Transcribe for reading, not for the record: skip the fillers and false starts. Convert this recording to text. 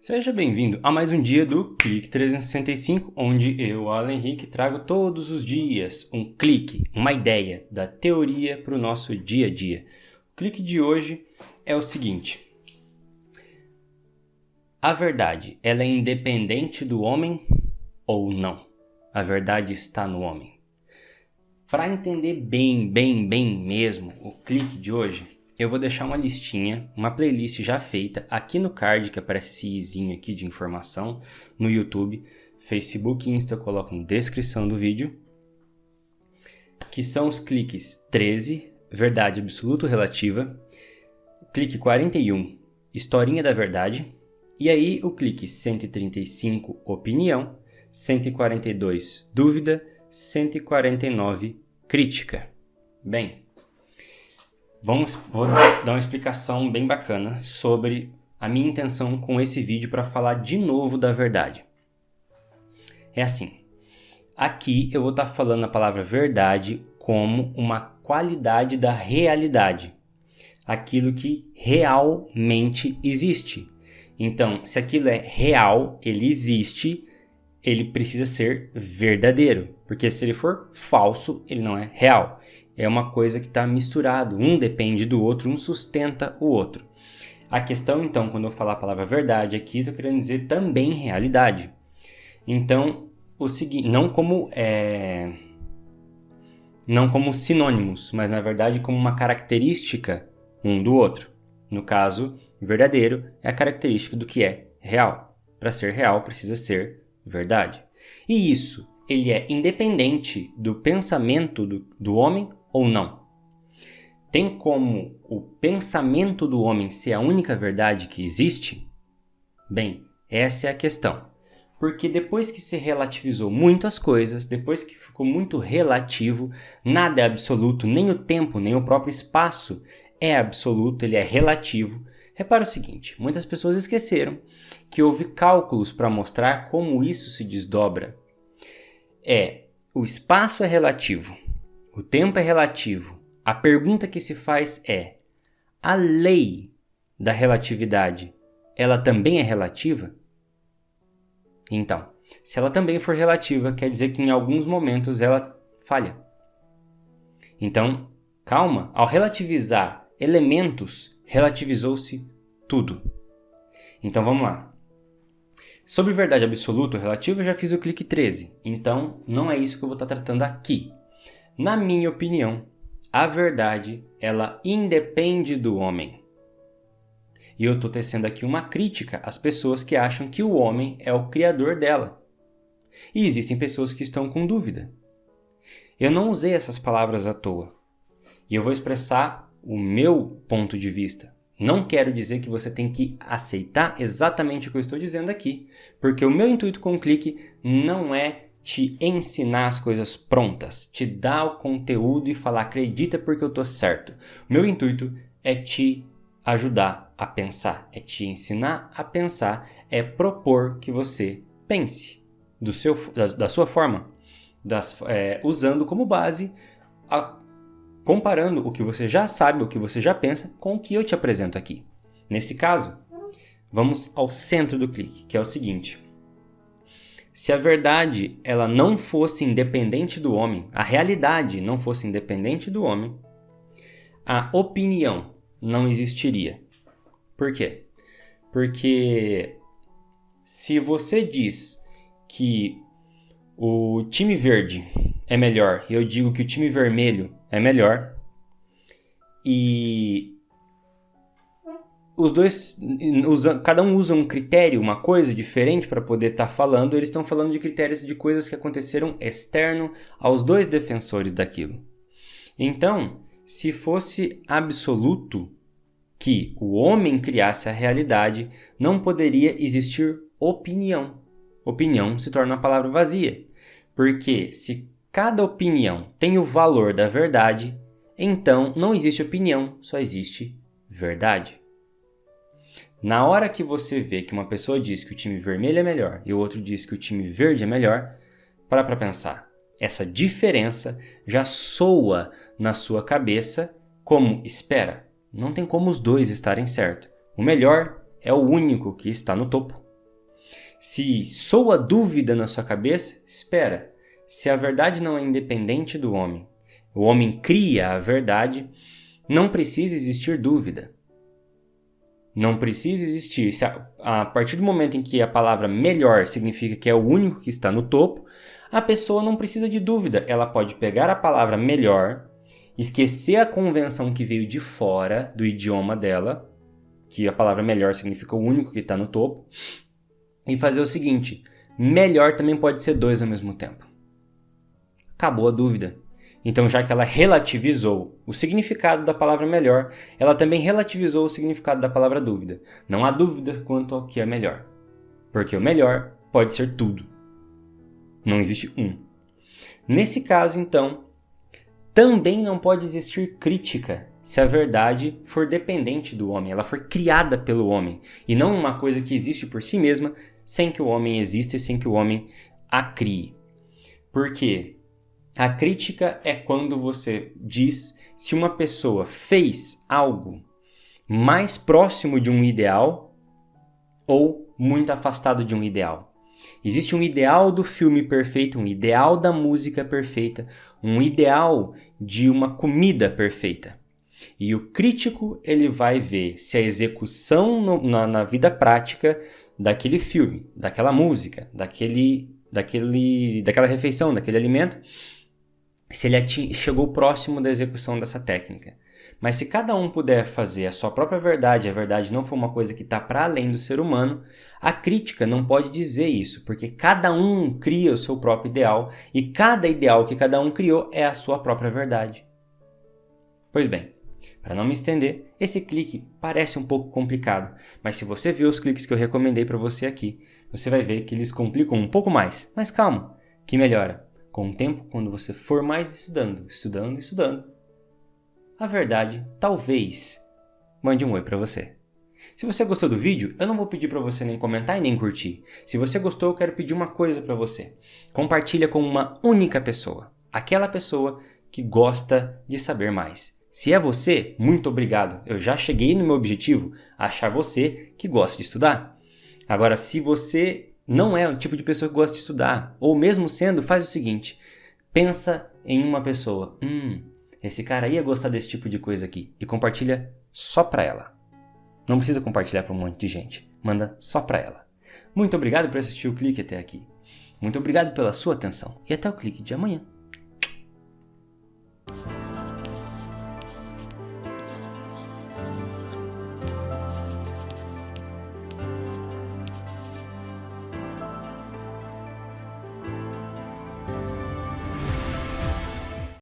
Seja bem-vindo a mais um dia do Clique 365, onde eu, Alan Henrique, trago todos os dias um clique, uma ideia da teoria para o nosso dia a dia. O clique de hoje é o seguinte: a verdade, ela é independente do homem ou não? A verdade está no homem. Para entender bem mesmo o clique de hoje, eu vou deixar uma listinha, uma playlist já feita aqui no card, que aparece esse izinho aqui de informação, no YouTube, Facebook e Insta eu coloco na descrição do vídeo, que são os cliques 13, verdade absoluta ou relativa, clique 41, historinha da verdade, e aí o clique 135, opinião, 142, dúvida, 149, crítica. Bem, vou dar uma explicação bem bacana sobre a minha intenção com esse vídeo para falar de novo da verdade. É assim, aqui eu vou estar falando a palavra verdade como uma qualidade da realidade, aquilo que realmente existe. Então, se aquilo é real, ele existe, ele precisa ser verdadeiro, porque se ele for falso, ele não é real. É uma coisa que está misturado, um depende do outro, um sustenta o outro. A questão, então, quando eu falar a palavra verdade aqui, estou querendo dizer também realidade. Então, o seguinte, não como sinônimos, mas na verdade como uma característica um do outro. No caso, verdadeiro é a característica do que é real. Para ser real, precisa ser verdade. E isso, ele é independente do pensamento do homem ou não? Tem como o pensamento do homem ser a única verdade que existe? Bem, essa é a questão. Porque depois que se relativizou muitas coisas, depois que ficou muito relativo, nada é absoluto, nem o tempo, nem o próprio espaço é absoluto, ele é relativo. Repara o seguinte, muitas pessoas esqueceram que houve cálculos para mostrar como isso se desdobra. O espaço é relativo, o tempo é relativo. A pergunta que se faz é: a lei da relatividade, ela também é relativa? Então, se ela também for relativa, quer dizer que em alguns momentos ela falha. Então, calma, ao relativizar elementos, relativizou-se tudo. Então vamos lá. Sobre verdade absoluta ou relativa, eu já fiz o clique 13. Então, não é isso que eu vou estar tratando aqui. Na minha opinião, a verdade, ela independe do homem. E eu estou tecendo aqui uma crítica às pessoas que acham que o homem é o criador dela. E existem pessoas que estão com dúvida. Eu não usei essas palavras à toa. E eu vou expressar o meu ponto de vista. Não quero dizer que você tem que aceitar exatamente o que eu estou dizendo aqui, porque o meu intuito com o clique não é te ensinar as coisas prontas, te dar o conteúdo e falar acredita porque eu estou certo. O meu intuito é te ajudar a pensar, é te ensinar a pensar, é propor que você pense da sua forma, usando como base comparando o que você já sabe, o que você já pensa, com o que eu te apresento aqui. Nesse caso, vamos ao centro do clique, que é o seguinte: se a verdade ela não fosse independente do homem, a realidade não fosse independente do homem, a opinião não existiria. Por quê? Porque se você diz que o time verde é melhor e eu digo que o time vermelho é melhor, e os dois, cada um usa um critério, uma coisa diferente para poder estar falando, eles estão falando de critérios de coisas que aconteceram externo aos dois defensores daquilo. Então, se fosse absoluto que o homem criasse a realidade, não poderia existir opinião. Opinião se torna uma palavra vazia, porque se cada opinião tem o valor da verdade, então não existe opinião, só existe verdade. Na hora que você vê que uma pessoa diz que o time vermelho é melhor e o outro diz que o time verde é melhor, para pensar. Essa diferença já soa na sua cabeça como: espera, não tem como os dois estarem certos. O melhor é o único que está no topo. Se soa dúvida na sua cabeça, espera. Se a verdade não é independente do homem, o homem cria a verdade, não precisa existir dúvida. Não precisa existir. Se a partir do momento em que a palavra melhor significa que é o único que está no topo, a pessoa não precisa de dúvida. Ela pode pegar a palavra melhor, esquecer a convenção que veio de fora do idioma dela, que a palavra melhor significa o único que está no topo, e fazer o seguinte: melhor também pode ser dois ao mesmo tempo. Acabou a dúvida. Então, já que ela relativizou o significado da palavra melhor, ela também relativizou o significado da palavra dúvida. Não há dúvida quanto ao que é melhor. Porque o melhor pode ser tudo. Não existe um. Nesse caso, então, também não pode existir crítica se a verdade for dependente do homem, ela for criada pelo homem, e não uma coisa que existe por si mesma sem que o homem exista e sem que o homem a crie. Por quê? A crítica é quando você diz se uma pessoa fez algo mais próximo de um ideal ou muito afastado de um ideal. Existe um ideal do filme perfeito, um ideal da música perfeita, um ideal de uma comida perfeita. E o crítico ele vai ver se a execução na vida prática daquele filme, daquela música, daquela refeição, daquele alimento, se ele chegou próximo da execução dessa técnica. Mas se cada um puder fazer a sua própria verdade, a verdade não for uma coisa que está para além do ser humano, a crítica não pode dizer isso, porque cada um cria o seu próprio ideal e cada ideal que cada um criou é a sua própria verdade. Pois bem, para não me estender, esse clique parece um pouco complicado, mas se você ver os cliques que eu recomendei para você aqui, você vai ver que eles complicam um pouco mais, mas calma, que melhora. Com o tempo, quando você for mais estudando, a verdade talvez mande um oi para você. Se você gostou do vídeo, eu não vou pedir para você nem comentar e nem curtir. Se você gostou, eu quero pedir uma coisa para você. Compartilha com uma única pessoa. Aquela pessoa que gosta de saber mais. Se é você, muito obrigado. Eu já cheguei no meu objetivo, achar você que gosta de estudar. Agora, se você não é o tipo de pessoa que gosta de estudar, ou mesmo sendo, faz o seguinte: pensa em uma pessoa. Esse cara ia gostar desse tipo de coisa aqui. E compartilha só para ela. Não precisa compartilhar para um monte de gente. Manda só para ela. Muito obrigado por assistir o clique até aqui. Muito obrigado pela sua atenção. E até o clique de amanhã.